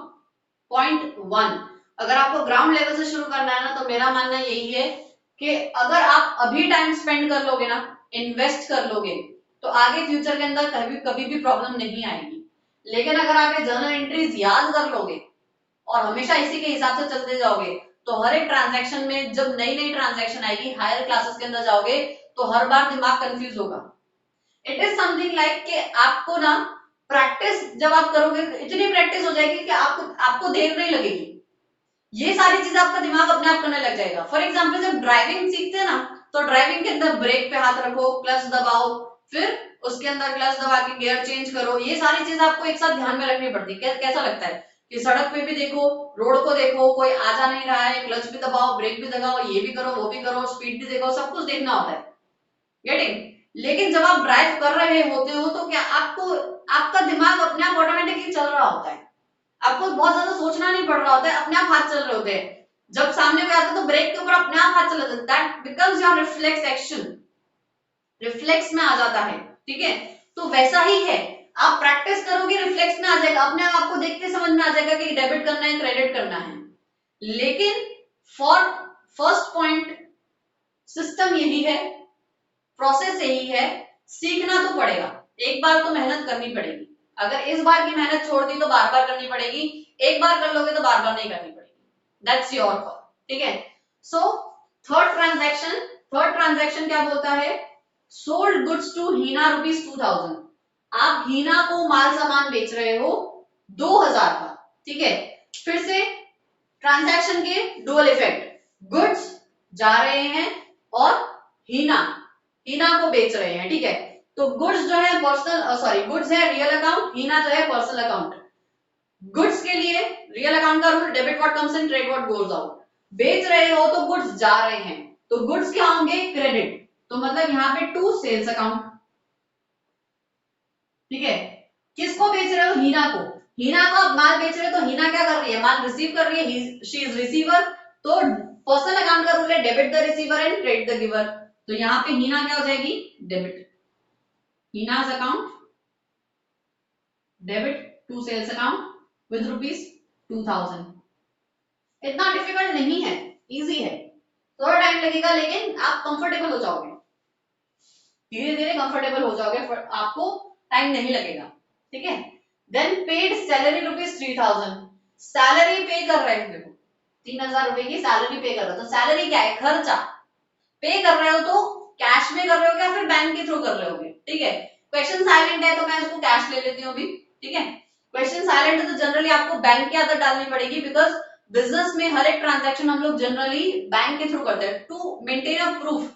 पॉइंट 1, अगर आपको ग्राउंड लेवल से शुरू करना है ना, तो मेरा मानना यही है कि अगर आप अभी टाइम स्पेंड कर लोगे ना, इन्वेस्ट कर लोगे, तो आगे फ्यूचर के अंदर कभी कभी भी प्रॉब्लम नहीं आएगी, लेकिन अगर आप ये जर्नल एंट्रीज याद कर लोगे और हमेशा इसी के हिसाब से चलते जाओगे, तो हर एक ट्रांजैक्शन में जब नई नई ट्रांजैक्शन आएगी, हायर क्लासेस के अंदर जाओगे तो हर बार दिमाग कंफ्यूज होगा। इट इज समथिंग लाइक कि आपको ना प्रैक्टिस जब आप करोगे, इतनी प्रैक्टिस हो जाएगी कि आपको देर नहीं लगेगी, ये सारी चीजें आपका दिमाग अपने आप करने लग जाएगा। फॉर एग्जाम्पल जब ड्राइविंग सीखते हैं ना, तो ड्राइविंग के अंदर ब्रेक पे हाथ रखो, क्लच दबाओ, फिर उसके अंदर क्लच दबा के गियर चेंज करो, ये सारी चीजें आपको एक साथ ध्यान में रखनी पड़ती है। कैसा लगता है कि सड़क पे भी देखो, रोड को देखो, कोई आ जा नहीं रहा है, क्लच भी दबाओ, ब्रेक भी दबाओ, ये भी करो, वो भी करो, स्पीड भी देखो, सब कुछ देखना होता है, गेटिंग। लेकिन जब आप ड्राइव कर रहे होते हो तो क्या आपको, आपका दिमाग अपने आप ऑटोमेटिकली चल रहा होता है, आपको बहुत ज्यादा सोचना नहीं पड़ रहा होता है, अपने आप हाथ चल रहे होते हैं, जब सामने कोई आता है तो ब्रेक के ऊपर अपने आप हाथ चला जाता है, that becomes your reflex action, reflex में आ जाता है, ठीक है, तो वैसा ही है, आप प्रैक्टिस करोगे रिफ्लेक्स में आ जाएगा, अपने आप आपको देखते समझ में आ जाएगा कि डेबिट करना है क्रेडिट करना है, लेकिन फॉर फर्स्ट पॉइंट सिस्टम यही है, प्रोसेस यही है, सीखना तो पड़ेगा, एक बार तो मेहनत करनी पड़ेगी, अगर इस बार की मेहनत छोड़ दी तो बार बार करनी पड़ेगी, एक बार कर लोगे तो बार बार नहीं करनी पड़ेगी, दैट्स योर कॉल, ठीक है। सो थर्ड ट्रांजैक्शन क्या बोलता है, सोल्ड गुड्स टू हीना ₹2,000, आप हीना को माल सामान बेच रहे हो 2,000 का, ठीक है, फिर से ट्रांजैक्शन के डुअल इफेक्ट, गुड्स जा रहे हैं और हीना को बेच रहे हैं, ठीक है, तो गुड्स जो है गुड्स है रियल अकाउंट, हीना जो है पर्सनल अकाउंट, गुड्स के लिए रियल अकाउंट का rule debit what comes in credit what goes out, बेच रहे हो तो गुड्स जा रहे हैं तो गुड्स क्या होंगे, क्रेडिट, तो मतलब यहाँ पे टू सेल्स अकाउंट, ठीक है, किसको बेच रहे हो, हीना को, हीना को आप माल बेच रहे हो तो हीना क्या कर रही है, माल रिसीव कर रही है, शी इज रिसीवर, तो पर्सनल अकाउंट का रूल है debit the receiver and credit the giver, तो यहाँ पे हीना क्या हो जाएगी, डेबिट, हीना's account debit to sales account with ₹2,000, इतना डिफिकल्ट नहीं है, इजी है, थोड़ा टाइम लगेगा लेकिन आप कंफर्टेबल हो जाओगे, धीरे धीरे कंफर्टेबल हो जाओगे, आपको टाइम नहीं लगेगा, ठीक है। देन पेड सैलरी ₹3,000, सैलरी पे कर रहे हैं, देखो 3,000 रुपए की सैलरी पे कर रहे हो, तो सैलरी क्या है, खर्चा। पे कर रहे हो तो कैश में कर रहे हो या फिर बैंक के थ्रू कर रहे होगे, ठीक है। क्वेश्चन साइलेंट है तो मैं इसको कैश ले लेती हूँ अभी, ठीक है। क्वेश्चन साइलेंट है तो जनरली आपको बैंक की आदत डालनी पड़ेगी, बिकॉज बिजनेस में हर एक ट्रांजैक्शन हम लोग जनरली बैंक के थ्रू करते हैं टू मेंटेन अ प्रूफ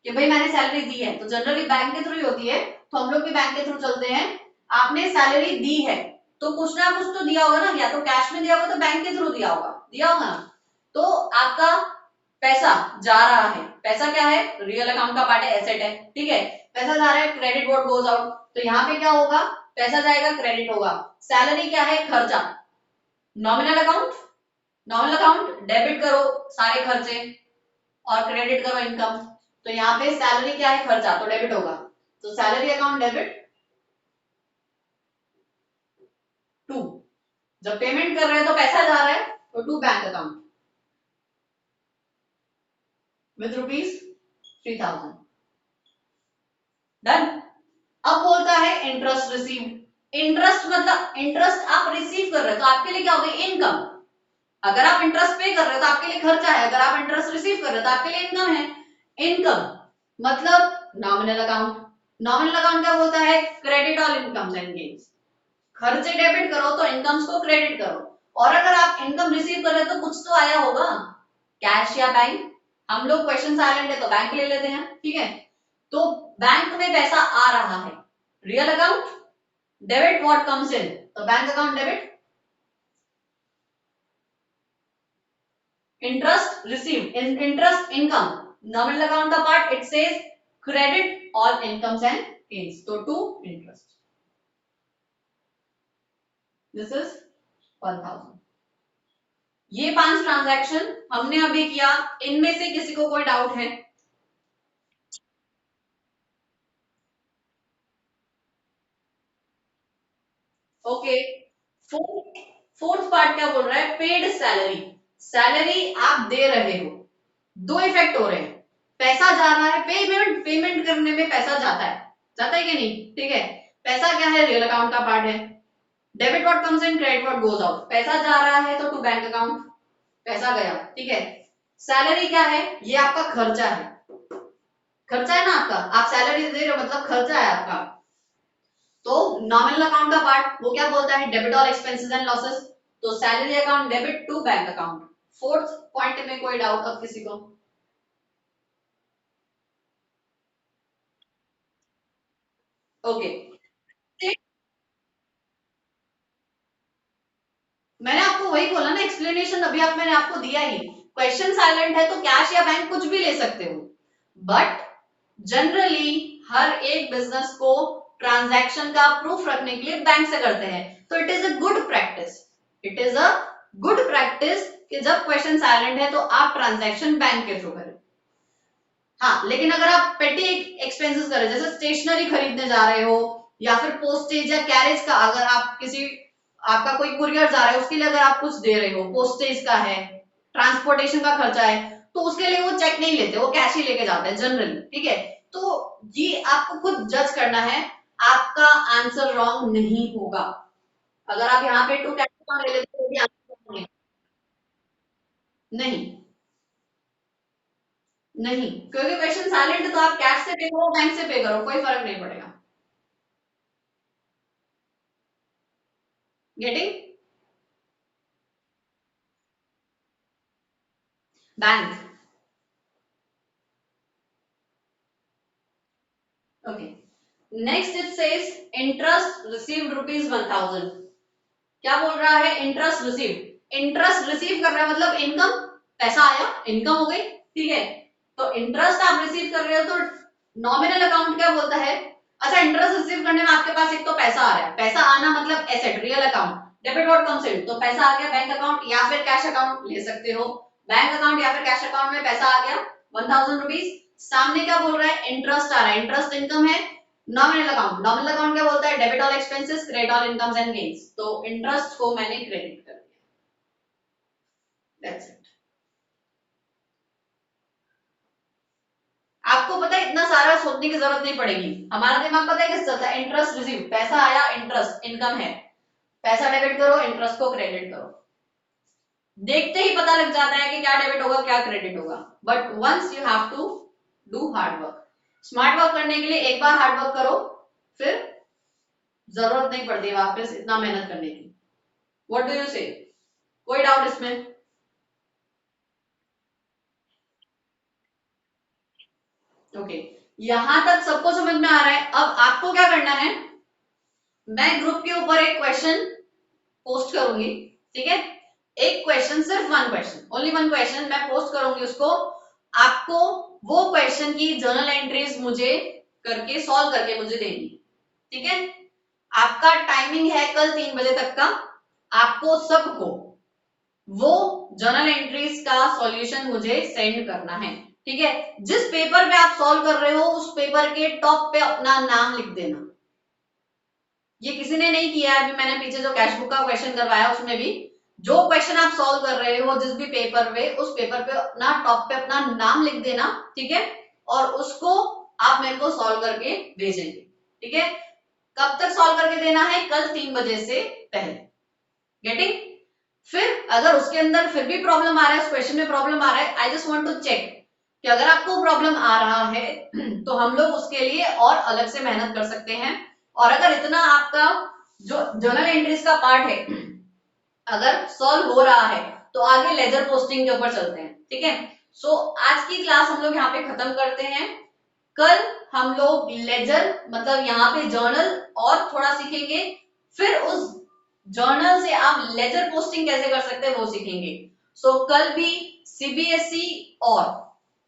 कि भाई मैंने सैलरी दी है, तो जनरली बैंक के थ्रू ही होती है, तो हम लोग भी बैंक के थ्रू चलते हैं। आपने सैलरी दी है तो कुछ ना कुछ तो दिया होगा ना, या तो कैश में दिया होगा तो बैंक के थ्रू दिया होगा ना। तो आपका पैसा जा रहा है, पैसा क्या है, रियल अकाउंट का पार्ट है, एसेट है, ठीक है। पैसा जा रहा है, क्रेडिट व्हाट गोज आउट, तो यहाँ पे क्या होगा, पैसा जाएगा, क्रेडिट होगा। सैलरी क्या है, खर्चा। Nominal account, nominal account debit करो सारे खर्चे और क्रेडिट करो इनकम, तो यहाँ पे सैलरी क्या है, खर्चा, तो डेबिट होगा, तो सैलरी अकाउंट डेबिट टू, जब पेमेंट कर रहे हैं तो पैसा जा रहा है तो to bank account with ₹3,000। Done. अब बोलता है इंटरेस्ट रिसीव। इंटरेस्ट मतलब इंटरेस्ट आप रिसीव कर रहे हो तो आपके लिए क्या होगा, इनकम। अगर आप इंटरेस्ट पे कर रहे हो तो आपके लिए खर्चा है, अगर आप इंटरेस्ट रिसीव कर रहे हो तो आपके लिए इनकम है। इनकम मतलब नॉमिनल अकाउंट। नॉमिनल अकाउंट क्या बोलता है, credit all incomes and gains. खर्चे डेबिट करो तो इनकम्स को क्रेडिट करो, और अगर आप इनकम रिसीव कर रहे हो तो कुछ तो आया होगा, कैश या बैंक। हम लोग क्वेश्चन साइलेंट है तो बैंक ले लेते हैं, ठीक है। तो बैंक में पैसा आ रहा है, real account debit what comes in, तो bank account debit. Interest receive, interest income, nominal account का part it says credit all incomes and gains, तो टू इंटरेस्ट। This is 1,000। ये 5 ट्रांजैक्शन हमने अभी किया, इनमें से किसी को कोई डाउट है? ओके। फोर्थ पार्ट क्या बोल रहा है, पेड सैलरी। सैलरी आप दे रहे हो, दो इफेक्ट हो रहे हैं, पैसा जा रहा है, पेमेंट पेमेंट करने में पैसा जाता है कि नहीं, ठीक है। पैसा क्या है, रियल अकाउंट का पार्ट है। Debit what comes in, credit what goes out. पैसा जा रहा है तो टू बैंक अकाउंट, पैसा गया, ठीक है। सैलरी क्या है, ये आपका खर्चा है, खर्चा है ना आपका, आप सैलरी दे रहे हो मतलब खर्चा है आपका। तो नॉमिनल अकाउंट का पार्ट वो क्या बोलता है, debit all expenses and losses, तो salary account debit to bank account. Fourth point में कोई डाउट अब किसी को? ओके। मैंने आपको वही बोला ना, एक्सप्लेनेशन अभी आप मैंने आपको दिया ही। क्वेश्चन साइलेंट है तो कैश या बैंक कुछ भी ले सकते हो, बट जनरली हर एक बिजनेस को ट्रांजैक्शन का प्रूफ रखने के लिए बैंक से करते हैं, तो it is a good practice, it is a good practice कि जब क्वेश्चन साइलेंट है तो आप ट्रांजैक्शन बैंक के थ्रू करें। हाँ, लेकिन अगर आप पेटी एक्सपेंसेस कर रहे हो, जैसे स्टेशनरी खरीदने जा रहे हो या फिर पोस्टेज या कैरेज का, अगर आप किसी आपका कोई कुरियर जा रहा है उसके लिए अगर आप कुछ दे रहे हो, पोस्टेज का है, ट्रांसपोर्टेशन का खर्चा है, तो उसके लिए वो चेक नहीं लेते, वो कैश ही लेके जाते हैं जनरली, ठीक है। तो ये आपको खुद जज करना है, आपका आंसर रॉन्ग नहीं होगा। अगर आप यहाँ पे टू कैश ले लेते हो, आंसर नहीं, नहीं, क्योंकि क्वेश्चन साइलेंट है तो आप कैश से पे करो, बैंक से पे करो, कोई फर्क नहीं पड़ेगा। Getting? Bank. Okay. Next it says interest received ₹1,000। क्या बोल रहा है, इंटरेस्ट रिसीव, इंटरेस्ट रिसीव कर रहा है मतलब इनकम, पैसा आया, इनकम हो गई, ठीक है। तो इंटरेस्ट आप रिसीव कर रहे हो तो नॉमिनल अकाउंट क्या बोलता है, अच्छा इंटरेस्ट रिसीव करने में आपके पास एक तो पैसा आ रहा है, पैसा आना मतलब asset, real account, debit what comes in, तो पैसा आ गया बैंक अकाउंट या फिर कैश अकाउंट ले सकते हो, बैंक अकाउंट या फिर कैश अकाउंट में पैसा आ गया ₹1,000। सामने क्या बोल रहा है, इंटरेस्ट आ रहा है, इंटरेस्ट इनकम है। नॉमिनल अकाउंट, नॉमिनल अकाउंट क्या बोलता है, debit all expenses, credit all incomes and gains, तो इंटरेस्ट को मैंने क्रेडिट कर दिया, दैट्स इट। आपको पता है इतना सारा सोचने की जरूरत नहीं पड़ेगी, हमारा दिमाग पता है किस चलता है, इंटरेस्ट रिसीव, पैसा आया, इंटरेस्ट इनकम है, पैसा डेबिट करो, इंटरेस्ट को क्रेडिट करो। देखते ही पता लग जाता है कि क्या डेबिट होगा क्या क्रेडिट होगा, but once you have to do hard work. Smart work करने के लिए एक बार हार्ड वर्क करो, फिर जरूरत नहीं पड़ती वापस इतना मेहनत करने की। व्हाट डू यू से? कोई डाउट इसमें? ओके, यहां तक सबको समझ में आ रहा है। अब आपको क्या करना है, मैं ग्रुप के ऊपर एक क्वेश्चन पोस्ट करूंगी, ठीक है? एक क्वेश्चन, सिर्फ one question, only one question मैं पोस्ट करूंगी उसको। आपको वो क्वेश्चन की जर्नल एंट्रीज मुझे करके सॉल्व करके मुझे देनी, ठीक है? आपका टाइमिंग है कल 3 बजे तक का। आपको सबको वो जर्नल एंट्रीज का सॉल्यूशन मुझे सेंड करना है, ठीक है? जिस पेपर पे आप सॉल्व कर रहे हो उस पेपर के टॉप पे अपना नाम लिख देना। ये किसी ने नहीं किया है, अभी मैंने पीछे जो कैश बुक का क्वेश्चन करवाया उसमें भी जो क्वेश्चन आप सॉल्व कर रहे हो जिस भी पेपर पे, उस पेपर पे अपना टॉप पे अपना नाम लिख देना, ठीक है? और उसको आप मेरे को सॉल्व करके भेजेंगे, ठीक है? कब तक सॉल्व करके देना है? कल 3 बजे से पहले। गेटिंग? फिर अगर उसके अंदर फिर भी प्रॉब्लम आ रहा है, उस क्वेश्चन में प्रॉब्लम आ रहा है, I just want to check कि अगर आपको प्रॉब्लम आ रहा है तो हम लोग उसके लिए और अलग से मेहनत कर सकते हैं। और अगर इतना आपका जो जर्नल एंट्रीज का पार्ट है अगर सॉल्व हो रहा है तो आगे लेजर पोस्टिंग के ऊपर चलते हैं, ठीक है? सो आज की क्लास हम लोग यहाँ पे खत्म करते हैं। कल हम लोग लेजर मतलब यहाँ पे जर्नल और थोड़ा सीखेंगे, फिर उस जर्नल से आप लेजर पोस्टिंग कैसे कर सकते हैं वो सीखेंगे। सो कल भी सीबीएसई और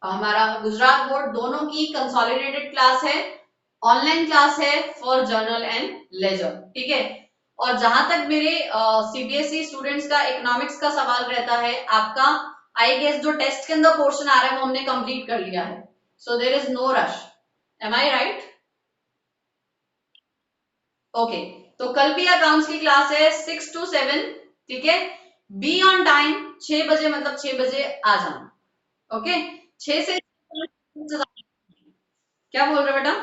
हमारा गुजरात बोर्ड दोनों की कंसोलिडेटेड क्लास है, ऑनलाइन क्लास है फॉर जर्नल एंड लेजर, ठीक है? और जहां तक मेरे सीबीएसई स्टूडेंट्स का इकोनॉमिक्स का सवाल रहता है, आपका आई गेस जो टेस्ट के अंदर पोर्शन आ रहा है वो हमने कंप्लीट कर लिया है। So there is no rush. Am I right? Okay, तो कल भी अकाउंट्स की क्लास है 6 to 7, ठीक है? बी ऑन टाइम, 6 बजे मतलब 6 बजे आ जाना, ओके? 6 से क्या बोल रहे हो बेटा?